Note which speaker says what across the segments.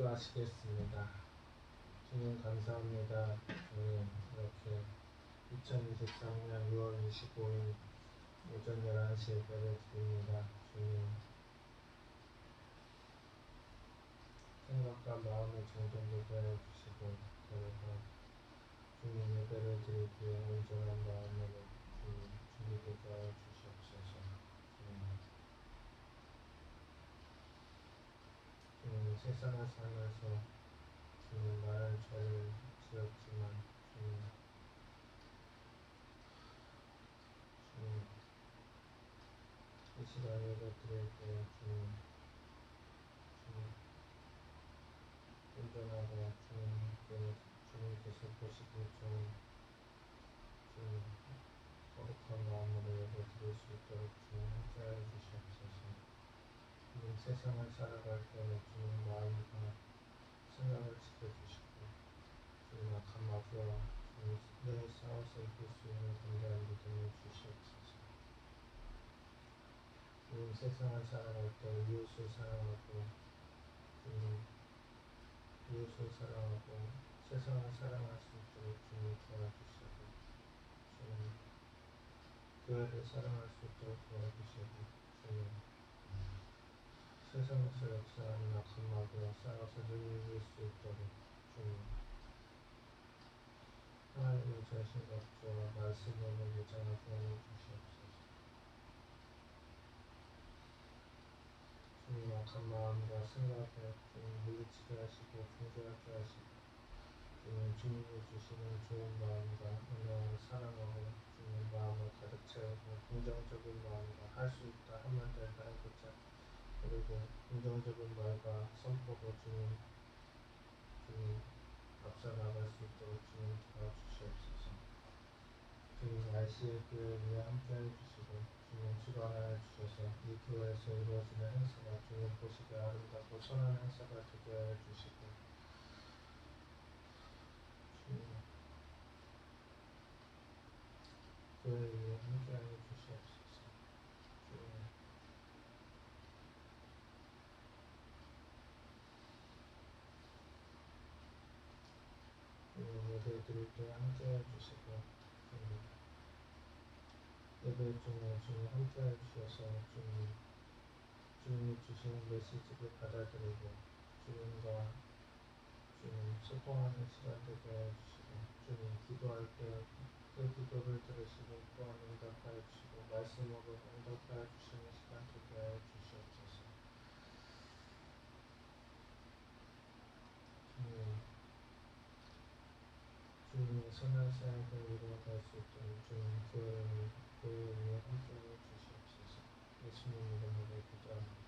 Speaker 1: 기도하시겠습니다. 주님 감사합니다. 주님 이렇게 2023년 6월 25일 오전 11시에 예배를 드립니다. 주님 생각과 마음을 정돈되게 해주시고 그래서 주님 예배를 드리기에 온전한 마음으로 주님 준비되게 하여 주시옵소서. 주님 세상을 살면서 주님 많은 죄를 지었지만 주님 이 시간 예배 드릴 때 주님 온전하고 주님께서 보시기 좋은 주님 거룩한 마음으로 예배 드릴 수 있도록 주님 함께하여 주시옵소서. 주님 세상을 살아갈 때 주님 마음과 생각을 지켜주시고 주님 악한 마귀와 주님 내 싸워서 이길 수 있는 담대한 믿음을 주시옵소서. 주님 세상을 살아갈 때 이웃을 사랑하고 주님 이웃을 사랑하고 세상을 사랑할 수 있도록 주님 도와주시고 주님 교회를 사랑할 수 있도록 도와주시고 주님 세상에서 역사하는 악한 마귀와 싸워서 능히 이길 수 있도록 주님 하나님의 전신갑주와 말씀으로 무장하게 하여 주시옵소서. 주님 악한 마음과 생각에 주님 물리치게 하시고 통제하게 하시고 주님이 주시는 좋은 마음과 은혜와 사랑으로 주님 마음을 가득 채우고 긍정적인 마음과 할 수 있다 하면 된다 해보자. 그리고 긍정적인 말과 선포로 주님 앞서 나갈 수 있도록 주님 도와주시옵소서. 주님 IC의 교회를 위해 함께해 주시고 주님 주관하여 주셔서 이 교회에서 이루어지는 행사가 주님 보시기에 아름답고 선한 행사가 되게 하여 주시고 주님 교회를 위해 함께하여 주시옵소서. 주님 예배 드릴 때 함께해 주시고 예배 중에 주님 함께해 주셔서 주님이 주시는 메시지를 받아들이고 주님과 주님 소통하는 시간 되게 해 주시고 주님 기도할 때 그 기도를 들으시고 또한 응답하여 주시고 말씀으로 응답하여 주시는 시간 되게 해 주시옵소서. 주님의 선한 사역을 이루어갈 수 있도록 주님 교회를 위해 함께해 주시옵소서. 예수님 이름으로 기도합니다.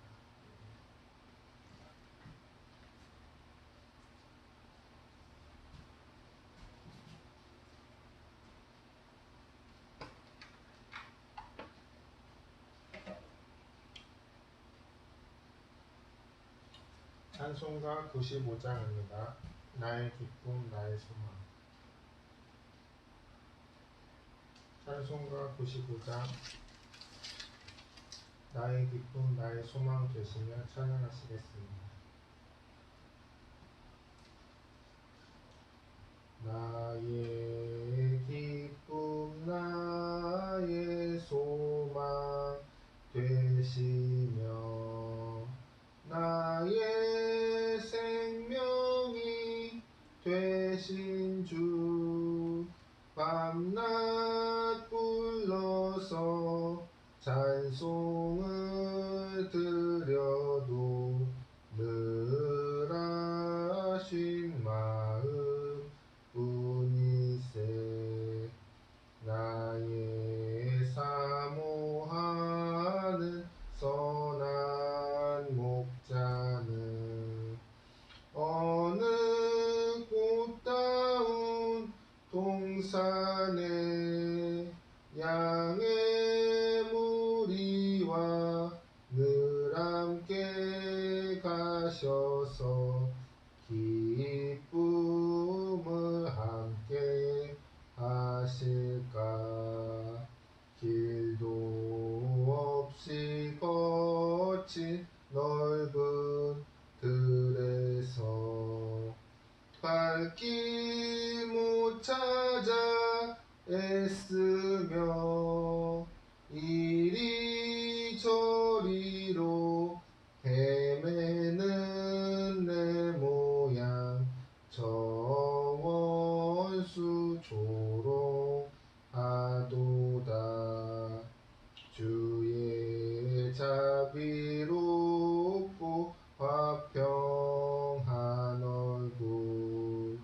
Speaker 1: 찬송가 95장입니다. 나의 기쁨 나의 소망. 찬송가 95장. 나의 기쁨 나의 소망 되시며 찬양하시겠습니다. 나의 기쁨 나의 소망 되시며 나의 생명이 되신 주 밤낮 불러서 찬송을 드려도 늘 아신 마음 뿐이세. 나의 사모하는 선한 목자는 어느 꽃다운 동산에 양의 무리와 늘 함께 가셔서 기쁨을 함께 하실까. 길도 없이 거친 넓은 들에서 애쓰며 이리저리로 헤매는 내 모양 저 원수 조롱하도다. 주의 자비롭고 화평한 얼굴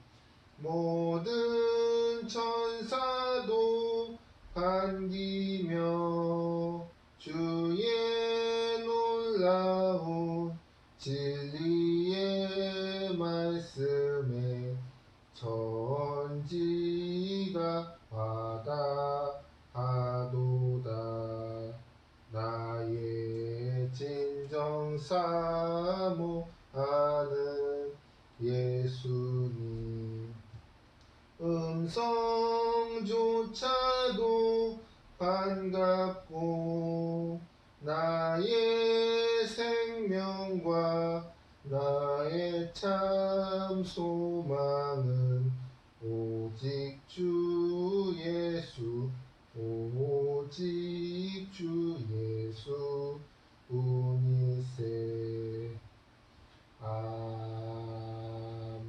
Speaker 1: 모든 천사도 반기며 주의 놀라운 진리의 말씀에 천지가 화답하도다. 나의 진정 사모하는 예수님 음성조차도 반갑고 나의 생명과 나의 참 소망은 오직 주 예수 오직 주 예수 뿐이세. 아멘.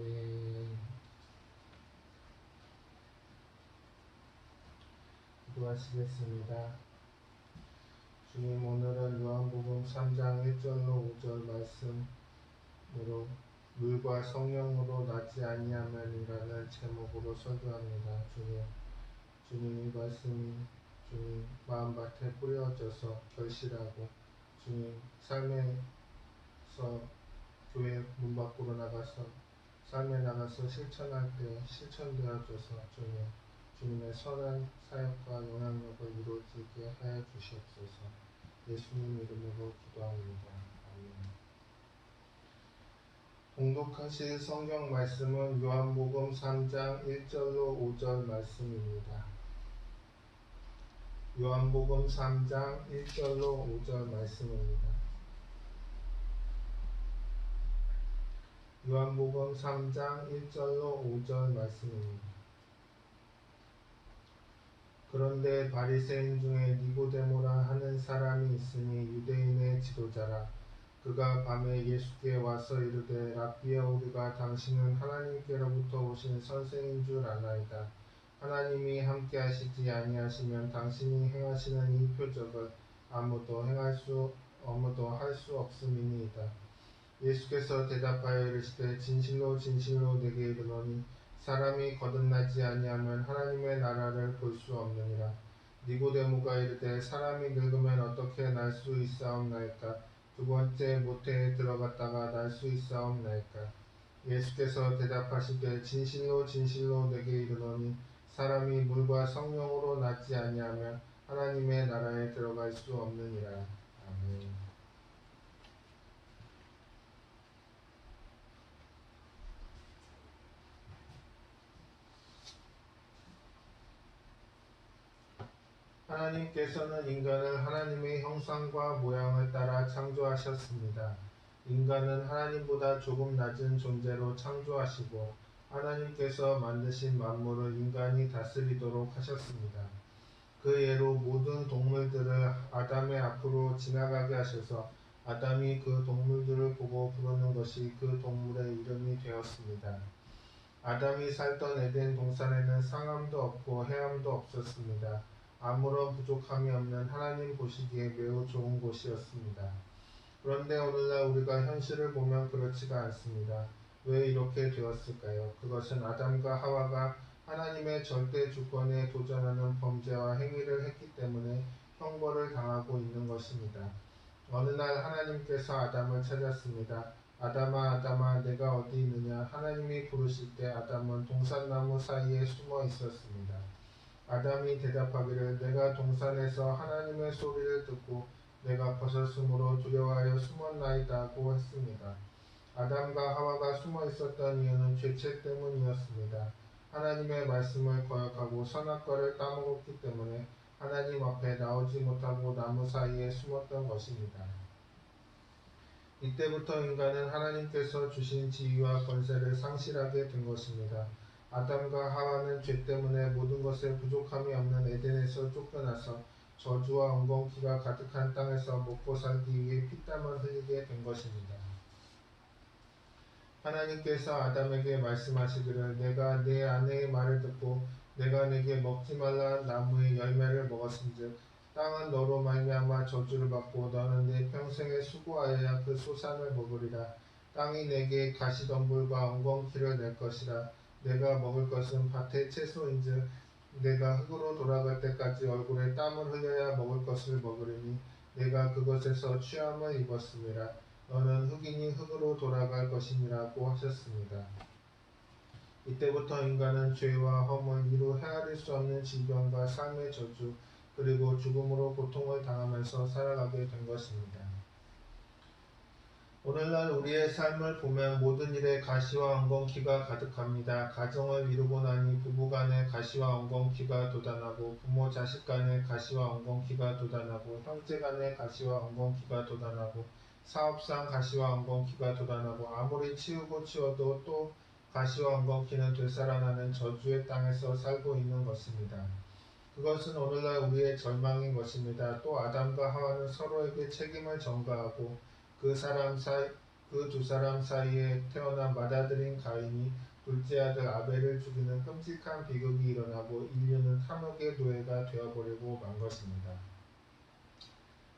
Speaker 1: 기도하시겠습니다. 주님, 오늘은 요한복음 3장 1절로 5절 말씀으로 물과 성령으로 나지 아니하면이라는 제목으로 설교합니다. 주님 이 말씀이 주님 마음밭에 뿌려져서 결실하고 주님 삶에서 교회 문 밖으로 나가서 삶에 나가서 실천할 때 실천되어져서 주님의 선한 사역과 영향력을 이루어지게 하여 주시옵소서. 예수님 이름으로 기도합니다. 아멘. 봉독하실 성경 말씀은 요한복음 3장 1절로 5절 말씀입니다. 요한복음 3장 1절로 5절 말씀입니다. 요한복음 3장 1절로 5절 말씀입니다. 그런데 바리새인 중에 니고데모라 하는 사람이 있으니 유대인의 지도자라. 그가 밤에 예수께 와서 이르되 랍비여 우리가 당신은 하나님께로부터 오신 선생인 줄 아나이다. 하나님이 함께 하시지 아니하시면 당신이 행하시는 이 표적을 아무도 할 수 없음이니이다. 예수께서 대답하여 이르시되 진실로 진실로 내게 이르노니 사람이 거듭나지 아니하면 하나님의 나라를 볼 수 없느니라. 니고데모가 이르되 사람이 늙으면 어떻게 날 수 있사옵나이까? 두 번째 모태에 들어갔다가 날 수 있사옵나이까? 예수께서 대답하시되 진실로 진실로 내게 이르노니 사람이 물과 성령으로 낫지 아니하면 하나님의 나라에 들어갈 수 없느니라. 아멘. 하나님께서는 인간을 하나님의 형상과 모양을 따라 창조하셨습니다. 인간은 하나님보다 조금 낮은 존재로 창조하시고 하나님께서 만드신 만물을 인간이 다스리도록 하셨습니다. 그 예로 모든 동물들을 아담의 앞으로 지나가게 하셔서 아담이 그 동물들을 보고 부르는 것이 그 동물의 이름이 되었습니다. 아담이 살던 에덴 동산에는 상함도 없고 해함도 없었습니다. 아무런 부족함이 없는 하나님 보시기에 매우 좋은 곳이었습니다. 그런데 오늘날 우리가 현실을 보면 그렇지가 않습니다. 왜 이렇게 되었을까요? 그것은 아담과 하와가 하나님의 절대 주권에 도전하는 범죄와 행위를 했기 때문에 형벌을 당하고 있는 것입니다. 어느 날 하나님께서 아담을 찾았습니다. 아담아 아담아 내가 어디 있느냐? 하나님이 부르실 때 아담은 동산나무 사이에 숨어 있었습니다. 아담이 대답하기를 내가 동산에서 하나님의 소리를 듣고 내가 벗었으므로 두려워하여 숨었나이다고 했습니다. 아담과 하와가 숨어 있었던 이유는 죄책 때문이었습니다. 하나님의 말씀을 거역하고 선악과를 따먹었기 때문에 하나님 앞에 나오지 못하고 나무 사이에 숨었던 것입니다. 이때부터 인간은 하나님께서 주신 지위와 권세를 상실하게 된 것입니다. 아담과 하와는 죄 때문에 모든 것에 부족함이 없는 에덴에서 쫓겨나서 저주와 엉겅퀴가 가득한 땅에서 먹고 살기 위해 피땀을 흘리게 된 것입니다. 하나님께서 아담에게 말씀하시기를 내가 내 아내의 말을 듣고 내가 내게 먹지 말라 나무의 열매를 먹었은즉 땅은 너로 말미암아 저주를 받고 너는 내 평생에 수고하여야 그 소산을 먹으리라. 땅이 내게 가시덤불과 엉겅퀴를 낼 것이라. 내가 먹을 것은 밭의 채소인즉 내가 흙으로 돌아갈 때까지 얼굴에 땀을 흘려야 먹을 것을 먹으리니 내가 그것에서 취함을 입었음이라. 너는 흙이니 흙으로 돌아갈 것이니라고 하셨습니다. 이때부터 인간은 죄와 허물, 이루 헤아릴 수 없는 질병과 삶의 저주, 그리고 죽음으로 고통을 당하면서 살아가게 된 것입니다. 오늘날 우리의 삶을 보면 모든 일에 가시와 엉겅퀴가 가득합니다. 가정을 이루고 나니 부부간에 가시와 엉겅퀴가 돋아나고 부모 자식 간에 가시와 엉겅퀴가 돋아나고 형제 간에 가시와 엉겅퀴가 돋아나고 사업상 가시와 엉겅퀴가 돋아나고 아무리 치우고 치워도 또 가시와 엉겅퀴는 되살아나는 저주의 땅에서 살고 있는 것입니다. 그것은 오늘날 우리의 절망인 것입니다. 또 아담과 하와는 서로에게 책임을 전가하고 그 두 사람 사이에 태어난 맏아들인 가인이 둘째 아들 아벨을 죽이는 끔찍한 비극이 일어나고 인류는 탐욕의 노예가 되어버리고 만 것입니다.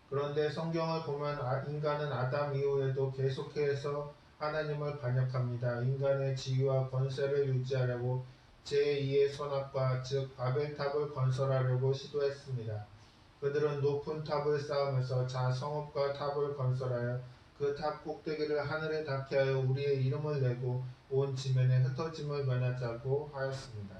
Speaker 1: 그런데 성경을 보면 인간은 아담 이후에도 계속해서 하나님을 반역합니다. 인간의 지위와 권세를 유지하려고 제2의 선악과 즉 바벨탑을 건설하려고 시도했습니다. 그들은 높은 탑을 쌓으면서 성읍과 탑을 건설하여 그 탑 꼭대기를 하늘에 닿게 하여 우리의 이름을 내고 온 지면에 흩어짐을 면하자고 하였습니다.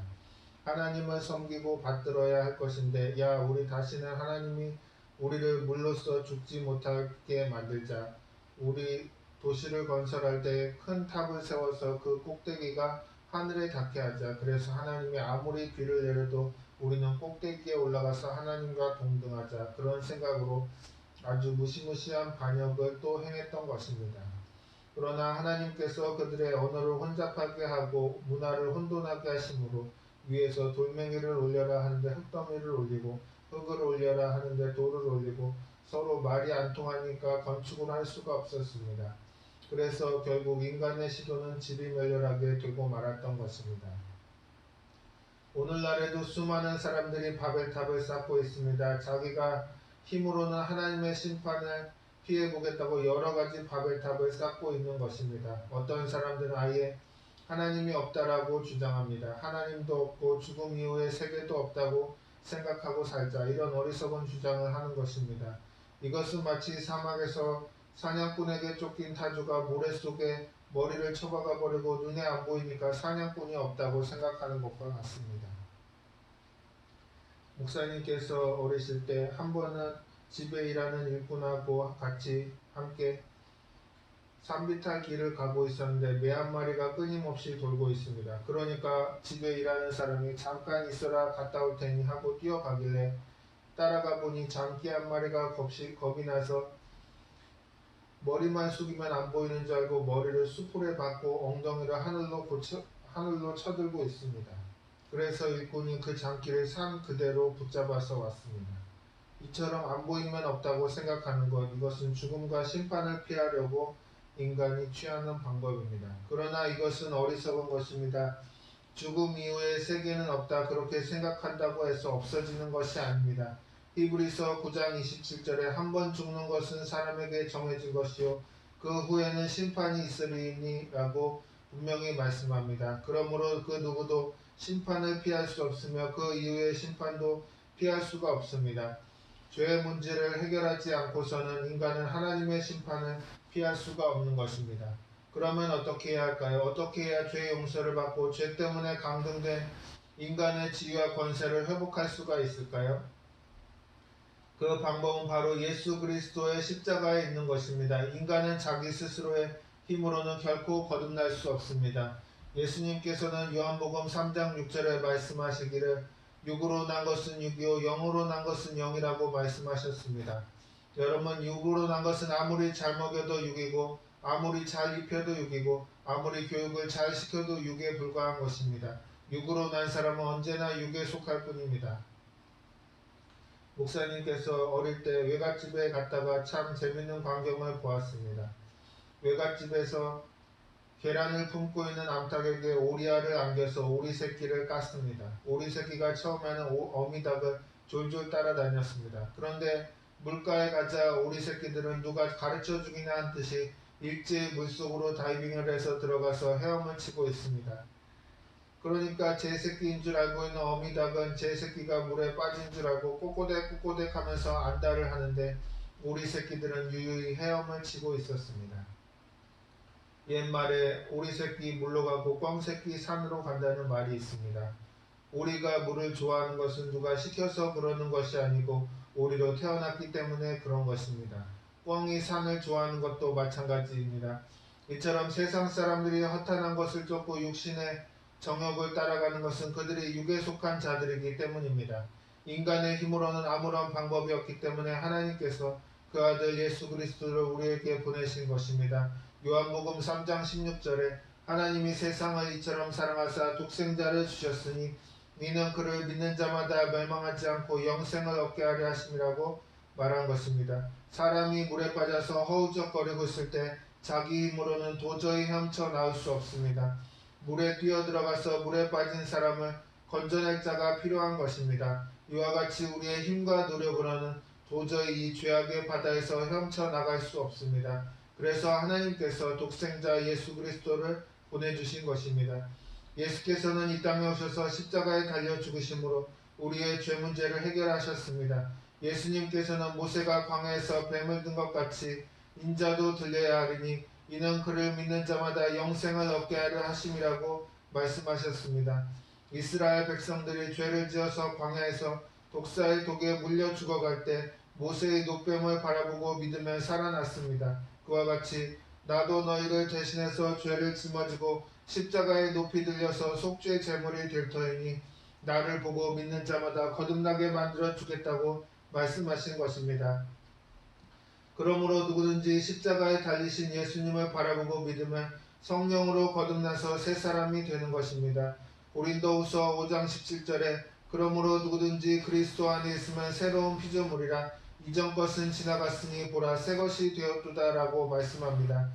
Speaker 1: 하나님을 섬기고 받들어야 할 것인데 우리 다시는 하나님이 우리를 물로써 죽지 못하게 만들자. 우리 도시를 건설할 때 큰 탑을 세워서 그 꼭대기가 하늘에 닿게 하자. 그래서 하나님이 아무리 비를 내려도 우리는 꼭대기에 올라가서 하나님과 동등하자. 그런 생각으로 아주 무시무시한 반역을 또 행했던 것입니다. 그러나 하나님께서 그들의 언어를 혼잡하게 하고 문화를 혼돈하게 하심으로 위에서 돌멩이를 올려라 하는데 흙더미를 올리고 흙을 올려라 하는데 돌을 올리고 서로 말이 안 통하니까 건축을 할 수가 없었습니다. 그래서 결국 인간의 시도는 집이 멸렬하게 되고 말았던 것입니다. 오늘날에도 수많은 사람들이 바벨탑을 쌓고 있습니다. 자기가 힘으로는 하나님의 심판을 피해보겠다고 여러 가지 바벨탑을 쌓고 있는 것입니다. 어떤 사람들은 아예 하나님이 없다라고 주장합니다. 하나님도 없고 죽음 이후의 세계도 없다고 생각하고 살자. 이런 어리석은 주장을 하는 것입니다. 이것은 마치 사막에서 사냥꾼에게 쫓긴 타조가 모래 속에 머리를 쳐박아 버리고 눈에 안 보이니까 사냥꾼이 없다고 생각하는 것과 같습니다. 목사님께서 어리실 때 한 번은 집에 일하는 일꾼하고 같이 함께 산비탈 길을 가고 있었는데 매 한 마리가 끊임없이 돌고 있습니다. 그러니까 집에 일하는 사람이 잠깐 있어라 갔다 올 테니 하고 뛰어가길래 따라가 보니 장기 한 마리가 겁이 나서 머리만 숙이면 안 보이는 줄 알고 머리를 수풀에 박고 엉덩이를 하늘로 쳐들고 있습니다. 그래서 일꾼이 그 장기를 산 그대로 붙잡아서 왔습니다. 이처럼 안 보이면 없다고 생각하는 것, 이것은 죽음과 심판을 피하려고 인간이 취하는 방법입니다. 그러나 이것은 어리석은 것입니다. 죽음 이후의 세계는 없다 그렇게 생각한다고 해서 없어지는 것이 아닙니다. 히브리서 9장 27절에 한 번 죽는 것은 사람에게 정해진 것이요 그 후에는 심판이 있으리니 라고 분명히 말씀합니다. 그러므로 그 누구도 심판을 피할 수 없으며 그 이후의 심판도 피할 수가 없습니다. 죄의 문제를 해결하지 않고서는 인간은 하나님의 심판을 피할 수가 없는 것입니다. 그러면 어떻게 해야 할까요? 어떻게 해야 죄의 용서를 받고 죄 때문에 강등된 인간의 지위와 권세를 회복할 수가 있을까요? 그 방법은 바로 예수 그리스도의 십자가에 있는 것입니다. 인간은 자기 스스로의 힘으로는 결코 거듭날 수 없습니다. 예수님께서는 요한복음 3장 6절에 말씀하시기를 육으로 난 것은 육이요 영으로 난 것은 영이라고 말씀하셨습니다. 여러분, 육으로 난 것은 아무리 잘 먹여도 육이고 아무리 잘 입혀도 육이고 아무리 교육을 잘 시켜도 육에 불과한 것입니다. 육으로 난 사람은 언제나 육에 속할 뿐입니다. 목사님께서 어릴 때 외갓집에 갔다가 참 재밌는 광경을 보았습니다. 외갓집에서 계란을 품고 있는 암탉에게 오리알을 안겨서 오리 새끼를 깠습니다. 오리 새끼가 처음에는 어미닭을 졸졸 따라다녔습니다. 그런데 물가에 가자 오리 새끼들은 누가 가르쳐주기나 한 듯이 일제히 물속으로 다이빙을 해서 들어가서 헤엄을 치고 있습니다. 그러니까 제 새끼인 줄 알고 있는 어미닭은 제 새끼가 물에 빠진 줄 알고 꼬꼬댁 하면서 안달을 하는데 오리 새끼들은 유유히 헤엄을 치고 있었습니다. 옛말에 오리 새끼 물로 가고 꿩 새끼 산으로 간다는 말이 있습니다. 오리가 물을 좋아하는 것은 누가 시켜서 그러는 것이 아니고 오리로 태어났기 때문에 그런 것입니다. 꿩이 산을 좋아하는 것도 마찬가지입니다. 이처럼 세상 사람들이 허탄한 것을 쫓고 육신의 정욕을 따라가는 것은 그들이 육에 속한 자들이기 때문입니다. 인간의 힘으로는 아무런 방법이 없기 때문에 하나님께서 그 아들 예수 그리스도를 우리에게 보내신 것입니다. 요한복음 3장 16절에 하나님이 세상을 이처럼 사랑하사 독생자를 주셨으니 이는 그를 믿는 자마다 멸망하지 않고 영생을 얻게 하려 하심이라고 말한 것입니다. 사람이 물에 빠져서 허우적거리고 있을 때 자기 힘으로는 도저히 헤엄쳐 나올 수 없습니다. 물에 뛰어들어가서 물에 빠진 사람을 건져낼 자가 필요한 것입니다. 이와 같이 우리의 힘과 노력으로는 도저히 이 죄악의 바다에서 헤엄쳐 나갈 수 없습니다. 그래서 하나님께서 독생자 예수 그리스도를 보내주신 것입니다. 예수께서는 이 땅에 오셔서 십자가에 달려 죽으심으로 우리의 죄 문제를 해결하셨습니다. 예수님께서는 모세가 광야에서 뱀을 든 것 같이 인자도 들려야 하리니 이는 그를 믿는 자마다 영생을 얻게 하려 하심이라고 말씀하셨습니다. 이스라엘 백성들이 죄를 지어서 광야에서 독사의 독에 물려 죽어갈 때 모세의 노뱀을 바라보고 믿으며 살아났습니다. 그와 같이 나도 너희를 대신해서 죄를 짊어지고 십자가에 높이 들려서 속죄 제물이 될 터이니 나를 보고 믿는 자마다 거듭나게 만들어 주겠다고 말씀하신 것입니다. 그러므로 누구든지 십자가에 달리신 예수님을 바라보고 믿으면 성령으로 거듭나서 새 사람이 되는 것입니다. 고린도후서 5장 17절에 그러므로 누구든지 그리스도 안에 있으면 새로운 피조물이라 이전 것은 지나갔으니 보라 새 것이 되었도다 라고 말씀합니다.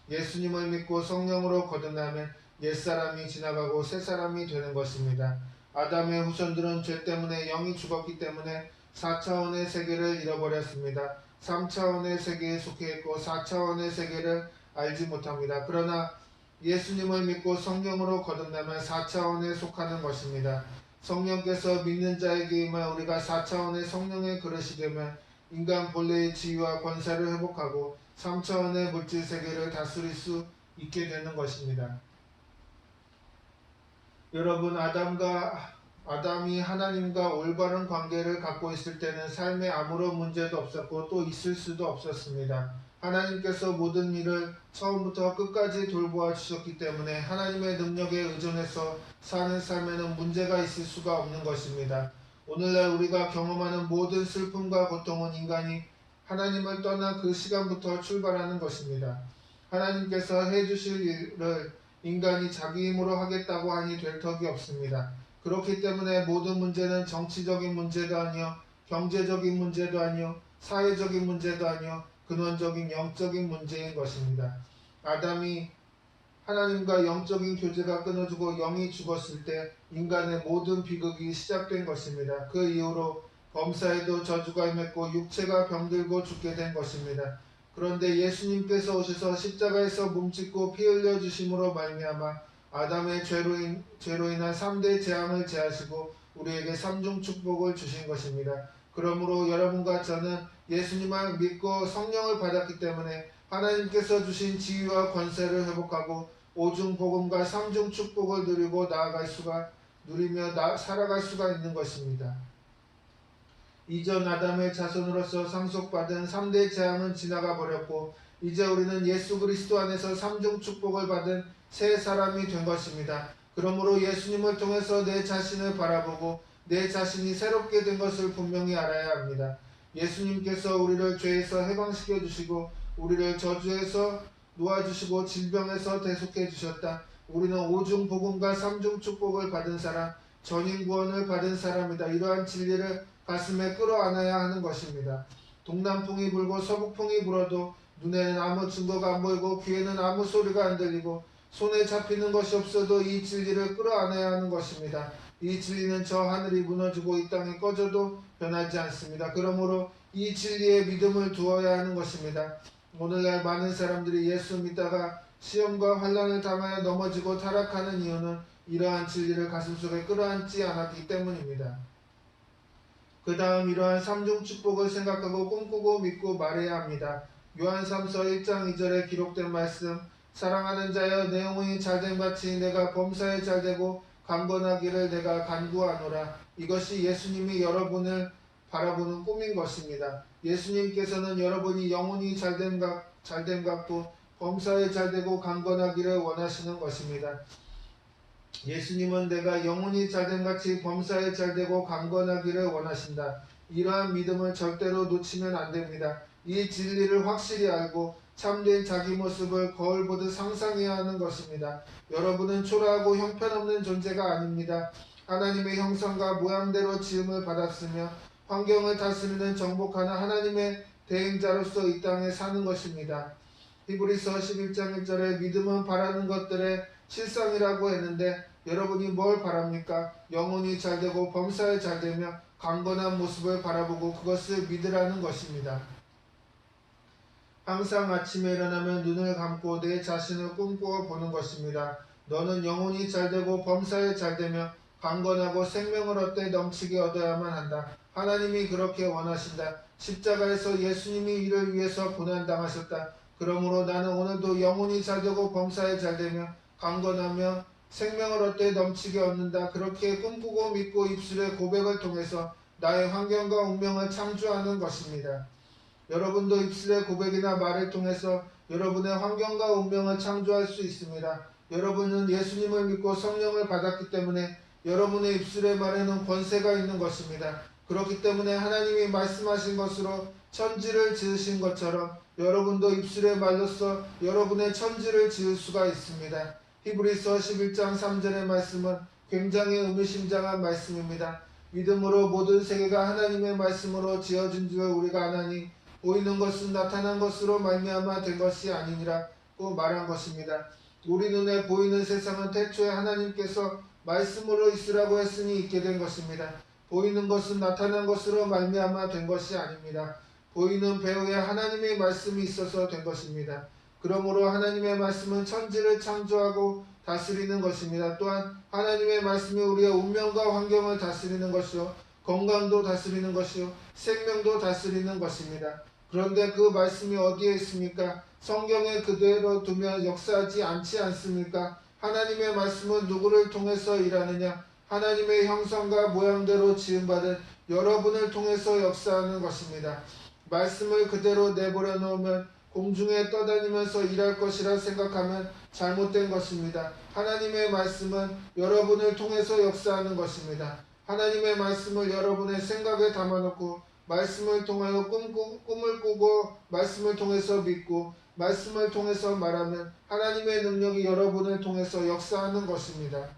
Speaker 1: 예수님을 믿고 성령으로 거듭나면 옛사람이 지나가고 새사람이 되는 것입니다. 아담의 후손들은 죄 때문에 영이 죽었기 때문에 4차원의 세계를 잃어버렸습니다. 3차원의 세계에 속해 있고 4차원의 세계를 알지 못합니다. 그러나 예수님을 믿고 성령으로 거듭나면 4차원에 속하는 것입니다. 성령께서 믿는 자에게 임한 우리가 4차원의 성령의 그릇이 되면 인간 본래의 지위와 권세를 회복하고 3차원의 물질 세계를 다스릴 수 있게 되는 것입니다. 여러분, 아담이 하나님과 올바른 관계를 갖고 있을 때는 삶에 아무런 문제도 없었고 또 있을 수도 없었습니다. 하나님께서 모든 일을 처음부터 끝까지 돌보아 주셨기 때문에 하나님의 능력에 의존해서 사는 삶에는 문제가 있을 수가 없는 것입니다. 오늘날 우리가 경험하는 모든 슬픔과 고통은 인간이 하나님을 떠난 그 시간부터 출발하는 것입니다. 하나님께서 해주실 일을 인간이 자기 힘으로 하겠다고 하니 될 턱이 없습니다. 그렇기 때문에 모든 문제는 정치적인 문제도 아니요, 경제적인 문제도 아니요, 사회적인 문제도 아니요, 근원적인 영적인 문제인 것입니다. 아담이 하나님과 영적인 교제가 끊어지고 영이 죽었을 때 인간의 모든 비극이 시작된 것입니다. 그 이후로 범사에도 저주가 임했고 육체가 병들고 죽게 된 것입니다. 그런데 예수님께서 오셔서 십자가에서 몸짓고 피 흘려 주심으로 말미암아 아담의 죄로 인한 3대 재앙을 제하시고 우리에게 3중 축복을 주신 것입니다. 그러므로 여러분과 저는 예수님을 믿고 성령을 받았기 때문에 하나님께서 주신 지위와 권세를 회복하고 5중 복음과 3중 축복을 누리며 살아갈 수가 있는 것입니다. 이전 아담의 자손으로서 상속받은 3대 재앙은 지나가 버렸고 이제 우리는 예수 그리스도 안에서 3중 축복을 받은 새 사람이 된 것입니다. 그러므로 예수님을 통해서 내 자신을 바라보고 내 자신이 새롭게 된 것을 분명히 알아야 합니다. 예수님께서 우리를 죄에서 해방시켜 주시고 우리를 저주에서 놓아주시고 질병에서 대속해 주셨다. 우리는 오중 복음과 삼중 축복을 받은 사람, 전인 구원을 받은 사람이다. 이러한 진리를 가슴에 끌어안아야 하는 것입니다. 동남풍이 불고 서북풍이 불어도 눈에는 아무 증거가 안 보이고 귀에는 아무 소리가 안 들리고 손에 잡히는 것이 없어도 이 진리를 끌어안아야 하는 것입니다. 이 진리는 저 하늘이 무너지고 이 땅이 꺼져도 변하지 않습니다. 그러므로 이 진리에 믿음을 두어야 하는 것입니다. 오늘날 많은 사람들이 예수 믿다가 시험과 환난을 당하여 넘어지고 타락하는 이유는 이러한 진리를 가슴속에 끌어안지 않았기 때문입니다. 그 다음 이러한 삼중 축복을 생각하고 꿈꾸고 믿고 말해야 합니다. 요한 3서 1장 2절에 기록된 말씀, 사랑하는 자여 내 영혼이 잘됨 같이 내가 범사에 잘되고 강건하기를 내가 간구하노라. 이것이 예수님이 여러분을 바라보는 꿈인 것입니다. 예수님께서는 여러분이 영혼이 잘됨 같고 범사에 잘되고 강건하기를 원하시는 것입니다. 예수님은 내가 영혼이 잘됨 같이 범사에 잘되고 강건하기를 원하신다. 이러한 믿음을 절대로 놓치면 안 됩니다. 이 진리를 확실히 알고 참된 자기 모습을 거울 보듯 상상해야 하는 것입니다. 여러분은 초라하고 형편없는 존재가 아닙니다. 하나님의 형상과 모양대로 지음을 받았으며 환경을 다스리는 정복하는 하나님의 대행자로서 이 땅에 사는 것입니다. 히브리서 11장 1절에 믿음은 바라는 것들의 실상이라고 했는데 여러분이 뭘 바랍니까? 영혼이 잘되고 범사에 잘되며 강건한 모습을 바라보고 그것을 믿으라는 것입니다. 항상 아침에 일어나면 눈을 감고 내 자신을 꿈꾸어 보는 것입니다. 너는 영혼이 잘되고 범사에 잘되며 강건하고 생명을 얻되 넘치게 얻어야만 한다. 하나님이 그렇게 원하신다. 십자가에서 예수님이 이를 위해서 고난당하셨다. 그러므로 나는 오늘도 영혼이 잘되고 범사에 잘되며 강건하며 생명을 얻되 넘치게 얻는다. 그렇게 꿈꾸고 믿고 입술의 고백을 통해서 나의 환경과 운명을 창조하는 것입니다. 여러분도 입술의 고백이나 말을 통해서 여러분의 환경과 운명을 창조할 수 있습니다. 여러분은 예수님을 믿고 성령을 받았기 때문에 여러분의 입술의 말에는 권세가 있는 것입니다. 그렇기 때문에 하나님이 말씀하신 것으로 천지를 지으신 것처럼 여러분도 입술의 말로써 여러분의 천지를 지을 수가 있습니다. 히브리서 11장 3절의 말씀은 굉장히 의미심장한 말씀입니다. 믿음으로 모든 세계가 하나님의 말씀으로 지어진 줄 우리가 아나니 보이는 것은 나타난 것으로 말미암아 된 것이 아니니라고 말한 것입니다. 우리 눈에 보이는 세상은 태초에 하나님께서 말씀으로 있으라고 했으니 있게 된 것입니다. 보이는 것은 나타난 것으로 말미암아 된 것이 아닙니다. 보이는 배후에 하나님의 말씀이 있어서 된 것입니다. 그러므로 하나님의 말씀은 천지를 창조하고 다스리는 것입니다. 또한 하나님의 말씀이 우리의 운명과 환경을 다스리는 것이요 건강도 다스리는 것이요 생명도 다스리는 것입니다. 그런데 그 말씀이 어디에 있습니까? 성경에 그대로 두면 역사하지 않지 않습니까? 하나님의 말씀은 누구를 통해서 일하느냐? 하나님의 형상과 모양대로 지음받은 여러분을 통해서 역사하는 것입니다. 말씀을 그대로 내버려 놓으면 공중에 떠다니면서 일할 것이라 생각하면 잘못된 것입니다. 하나님의 말씀은 여러분을 통해서 역사하는 것입니다. 하나님의 말씀을 여러분의 생각에 담아놓고 말씀을 통하여 꿈을 꾸고 말씀을 통해서 믿고 말씀을 통해서 말하면 하나님의 능력이 여러분을 통해서 역사하는 것입니다.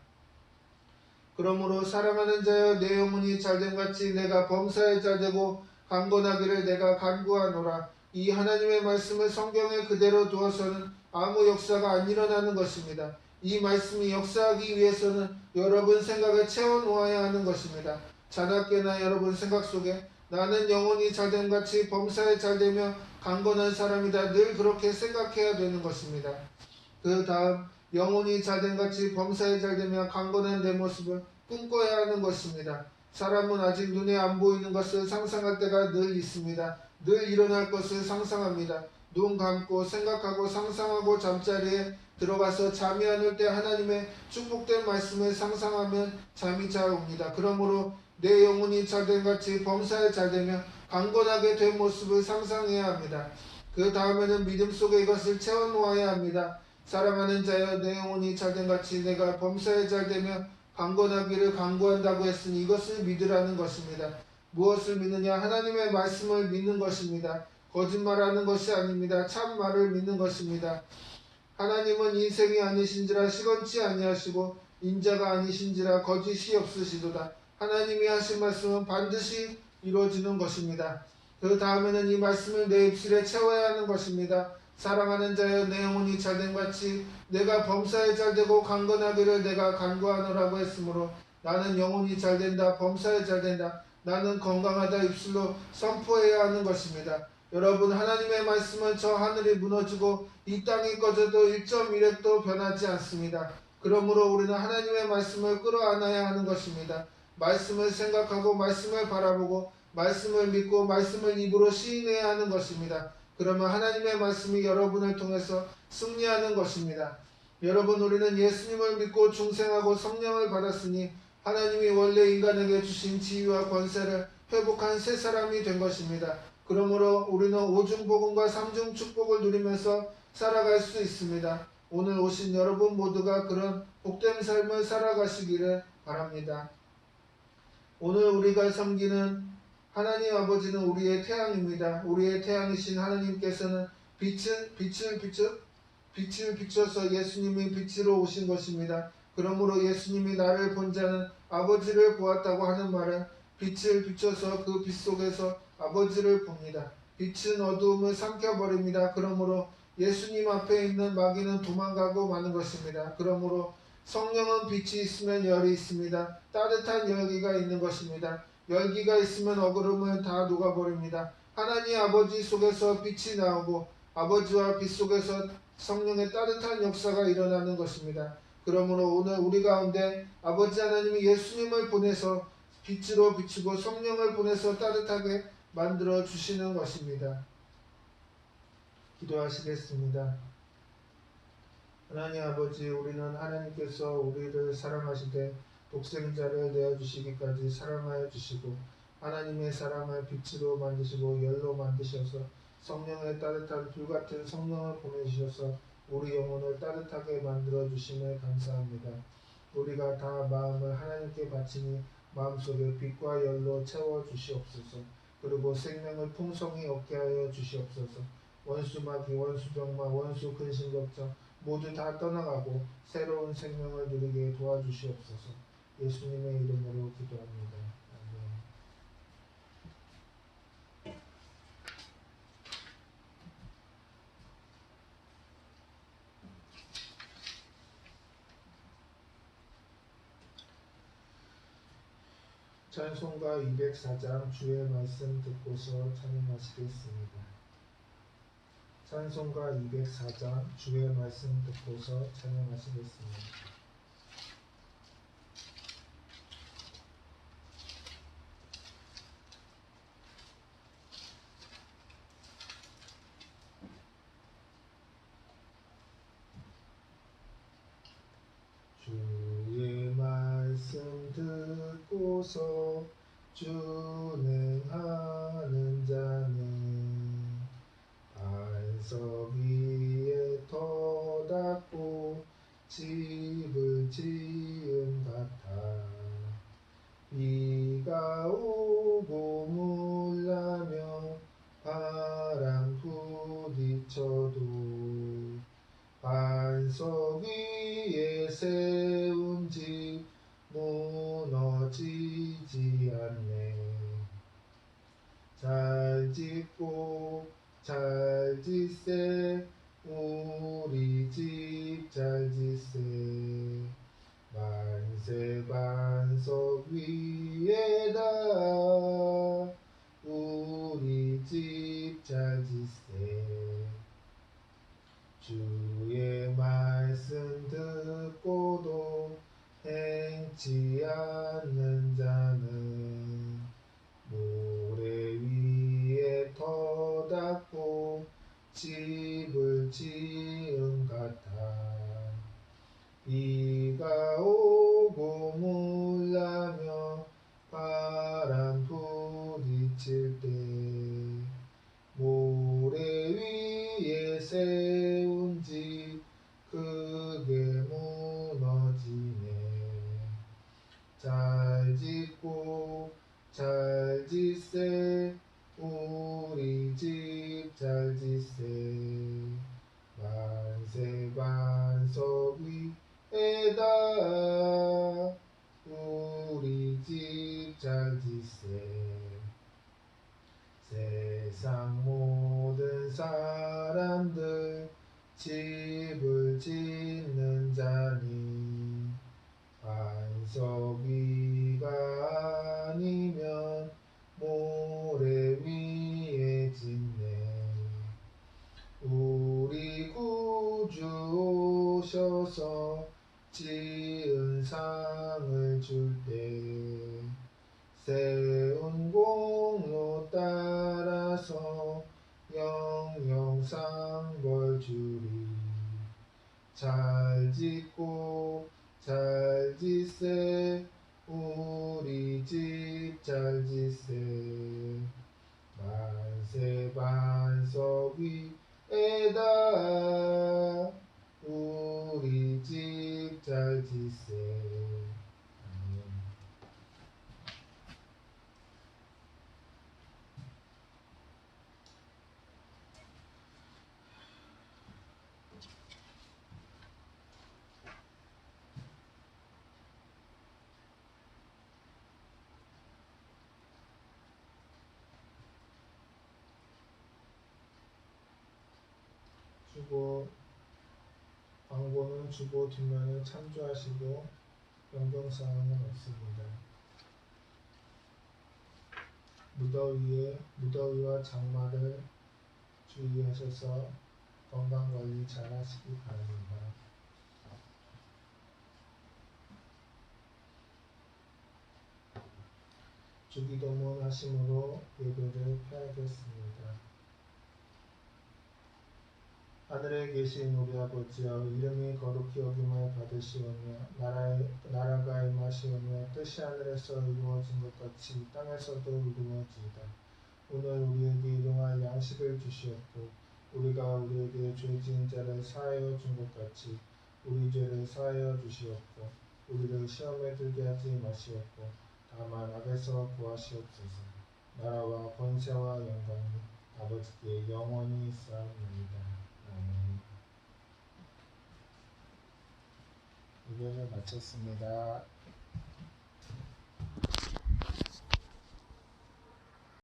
Speaker 1: 그러므로 사랑하는 자여 내 영혼이 잘됨같이 내가 범사에 잘되고 강건하기를 내가 간구하노라. 이 하나님의 말씀을 성경에 그대로 두어서는 아무 역사가 안 일어나는 것입니다. 이 말씀이 역사하기 위해서는 여러분 생각에 채워놓아야 하는 것입니다. 자나깨나 여러분 생각 속에 나는 영혼이 잘됨같이 범사에 잘되며 강건한 사람이다. 늘 그렇게 생각해야 되는 것입니다. 그 다음 영혼이 잘됨같이 범사에 잘되며 강건한 내 모습을 꿈꿔야 하는 것입니다. 사람은 아직 눈에 안 보이는 것을 상상할 때가 늘 있습니다. 늘 일어날 것을 상상합니다. 눈 감고 생각하고 상상하고 잠자리에 들어가서 잠이 안 올 때 하나님의 축복된 말씀을 상상하면 잠이 잘 옵니다. 그러므로 내 영혼이 잘됨같이 범사에 잘되며 강건하게 된 모습을 상상해야 합니다. 그 다음에는 믿음 속에 이것을 채워놓아야 합니다. 사랑하는 자여 내 영혼이 잘됨같이 내가 범사에 잘되며 강건하기를 간구한다고 했으니 이것을 믿으라는 것입니다. 무엇을 믿느냐? 하나님의 말씀을 믿는 것입니다. 거짓말하는 것이 아닙니다. 참 말을 믿는 것입니다. 하나님은 인생이 아니신지라 시건치 아니하시고 인자가 아니신지라 거짓이 없으시도다. 하나님이 하신 말씀은 반드시 이루어지는 것입니다. 그 다음에는 이 말씀을 내 입술에 채워야 하는 것입니다. 사랑하는 자여, 내 영혼이 잘된 같이 내가 범사에 잘되고 강건하기를 내가 간구하노라고 했으므로 나는 영혼이 잘된다, 범사에 잘된다, 나는 건강하다 입술로 선포해야 하는 것입니다. 여러분, 하나님의 말씀은 저 하늘이 무너지고 이 땅이 꺼져도 1.1핵도 변하지 않습니다. 그러므로 우리는 하나님의 말씀을 끌어안아야 하는 것입니다. 말씀을 생각하고 말씀을 바라보고 말씀을 믿고 말씀을 입으로 시인해야 하는 것입니다. 그러면 하나님의 말씀이 여러분을 통해서 승리하는 것입니다. 여러분, 우리는 예수님을 믿고 중생하고 성령을 받았으니 하나님이 원래 인간에게 주신 지위와 권세를 회복한 새 사람이 된 것입니다. 그러므로 우리는 오중복음과 삼중축복을 누리면서 살아갈 수 있습니다. 오늘 오신 여러분 모두가 그런 복된 삶을 살아가시기를 바랍니다. 오늘 우리가 섬기는 하나님 아버지는 우리의 태양입니다. 우리의 태양이신 하나님께서는 빛을 비춰서 예수님이 빛으로 오신 것입니다. 그러므로 예수님이 나를 본 자는 아버지를 보았다고 하는 말은 빛을 비춰서 그 빛 속에서 아버지를 봅니다. 빛은 어두움을 삼켜버립니다. 그러므로 예수님 앞에 있는 마귀는 도망가고 마는 것입니다. 그러므로 성령은 빛이 있으면 열이 있습니다. 따뜻한 열기가 있는 것입니다. 열기가 있으면 어그름은 다 녹아버립니다. 하나님 아버지 속에서 빛이 나오고 아버지와 빛 속에서 성령의 따뜻한 역사가 일어나는 것입니다. 그러므로 오늘 우리 가운데 아버지 하나님이 예수님을 보내서 빛으로 비추고 성령을 보내서 따뜻하게 만들어 주시는 것입니다. 기도하시겠습니다. 하나님 아버지, 우리는 하나님께서 우리를 사랑하시되 독생자를 내어주시기까지 사랑하여 주시고 하나님의 사랑을 빛으로 만드시고 열로 만드셔서 성령의 따뜻한 불같은 성령을 보내주셔서 우리 영혼을 따뜻하게 만들어 주심에 감사합니다. 우리가 다 마음을 하나님께 바치니 마음속에 빛과 열로 채워 주시옵소서. 그리고 생명을 풍성히 얻게 하여 주시옵소서. 원수마귀, 원수병마, 원수 근심걱정 모두 다 떠나가고 새로운 생명을 누리게 도와주시옵소서. 예수님의 이름으로 기도합니다. 아멘. 찬송가 204장 주의 말씀 듣고서 찬양하시겠습니다. 찬송가 204장 주의 말씀 듣고서 찬양하시겠습니다. 주의 말씀 듣고서 준행하는 자는 반석 위에 터닫고 집을 지은 같아. 비가 오고 물나며 바람 부딪혀도 반석 위에 세운 집 무너지지 않네. 잘 짓고 잘 짓세 우리 집 잘 짓세. 만세 반석 위에다 우리 집 잘 짓세. 주의 말씀 듣고도 행치 않는 자는 모래 위에 터닫고 집을 지은 같아. 비가 오고 물나며 바람 부딪힐 때 모래 위에 세운 집 크게 무너지네. 잘 짓고 잘 짓세 우리 집 잘 짓세. 만세 반석 위에다 우리 집 잘 지세 세상 모든 사람들 집을 짓는 자니 반석 위가 아니면 모래 위에 짓네 우리 구주 오셔서 지은 상을 줄 때 세운 공로 따라서 영영상 벌 주리 잘 짓고 잘 짓세 우리 집 잘 짓세 만세 반석 위에다 우리 집 잘 짓세 아멘. 주보 광고는 주보 뒷면을 참조하시고 변경사항은 없습니다. 무더위와 장마를 주의하셔서 건강관리 잘 하시기 바랍니다. 주기도문 하심으로 예배를 펴야겠습니다. 하늘에 계신 우리 아버지여 이름이 거룩히 여김을 받으시오며 나라가 임하시오며 뜻이 하늘에서 이루어진 것 같이 땅에서도 이루어지이다. 오늘 우리에게 일용할 양식을 주시옵고 우리가 우리에게 죄 지은 자를 사하여 준 것 같이 우리 죄를 사하여 주시옵고 우리를 시험에 들게 하지 마시옵고 다만 악에서 구하시옵소서. 나라와 권세와 영광이 아버지께 영원히 있사옵나이다. 아멘. 예배를 마쳤습니다.